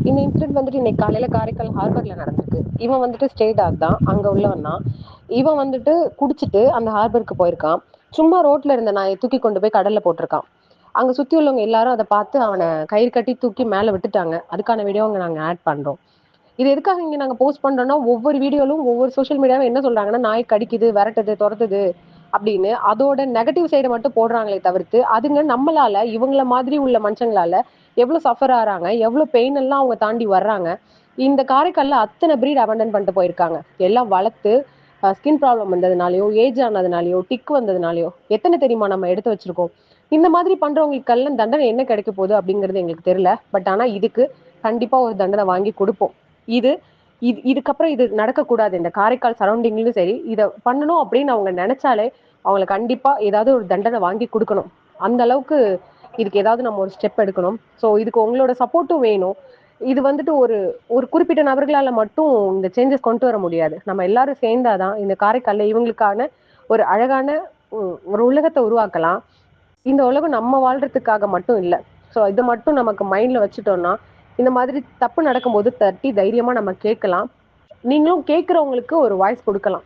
இந்த இன்சிடென்ட் வந்துட்டு இன்னைக்கு காலையில காரைக்கால் ஹார்பர்ல நடந்திருக்கு. இவன் வந்துட்டு ஸ்டே டாக் தான், அங்க உள்ளவன் தான். இவன் வந்துட்டு குடிச்சிட்டு அந்த ஹார்பருக்கு போயிருக்கான். சும்மா ரோட்ல இருந்த நாயை தூக்கி கொண்டு போய் கடல்ல போட்டிருக்கான். அங்க சுத்தி உள்ளவங்க எல்லாரும் அதை பார்த்து அவனை கயிறு கட்டி தூக்கி மேல விட்டுட்டாங்க. அதுக்கான வீடியோவை நாங்க ஆட் பண்றோம். இது எதுக்காக இங்க நாங்க போஸ்ட் பண்றோம்னா, ஒவ்வொரு வீடியோலும் ஒவ்வொரு சோஷியல் மீடியாவும் என்ன சொல்றாங்கன்னா, நாய் கடிக்குது, விரட்டுது, துரத்துது அப்படின்னு அதோட நெகட்டிவ் சைடை மட்டும் போடுறாங்களே தவிர்த்து, அதுங்க நம்மளால இவங்கள மாதிரி உள்ள மனுஷங்களால எவ்வளவு சஃபர் ஆறாங்க, எவ்வளவு பெயின் எல்லாம் அவங்க தாண்டி வர்றாங்க. இந்த காரைக்கால்ல அத்தனை பிரீட் அபண்டன் பண்ணிட்டு போயிருக்காங்க. எல்லாம் வளர்த்து ஸ்கின் ப்ராப்ளம் வந்ததுனாலயோ, ஏஜ் ஆனதுனாலயோ, டிக் வந்ததுனாலயோ எத்தனை தெரியுமா நம்ம எடுத்து வச்சிருக்கோம். இந்த மாதிரி பண்றவங்களுக்கெல்லாம் தண்டனை என்ன கிடைக்க போகுது அப்படிங்கிறது எங்களுக்கு தெரியல. பட் ஆனா இதுக்கு கண்டிப்பா ஒரு தண்டனை வாங்கி கொடுப்போம். இது இதுக்கப்புறம் இது நடக்கக்கூடாது. இந்த காரைக்கால் சரௌண்டிங்லயும் சரி, இதை பண்ணணும் அப்படின்னு அவங்க நினைச்சாலே அவங்களை கண்டிப்பா ஏதாவது ஒரு தண்டனை வாங்கி கொடுக்கணும். அந்த அளவுக்கு இதுக்கு ஏதாவது நம்ம ஒரு ஸ்டெப் எடுக்கணும். ஸோ இதுக்கு உங்களோட சப்போர்ட்டும் வேணும். இது வந்துட்டு ஒரு ஒரு குறிப்பிட்ட நபர்களால மட்டும் இந்த சேஞ்சஸ் கொண்டு வர முடியாது. நம்ம எல்லாரும் சேர்ந்தாதான் இந்த காரைக்கால்ல இவங்களுக்கான ஒரு அழகான ஒரு உலகத்தை உருவாக்கலாம். இந்த உலகம் நம்ம வாழ்றதுக்காக மட்டும் இல்ல. ஸோ இதை மட்டும் நமக்கு மைண்ட்ல வச்சுட்டோம்னா, இந்த மாதிரி தப்பு நடக்கும்போது தட்டி தைரியமா நம்ம கேட்கலாம். நீங்களும் கேட்கறவங்களுக்கு ஒரு வாய்ஸ் கொடுக்கலாம்.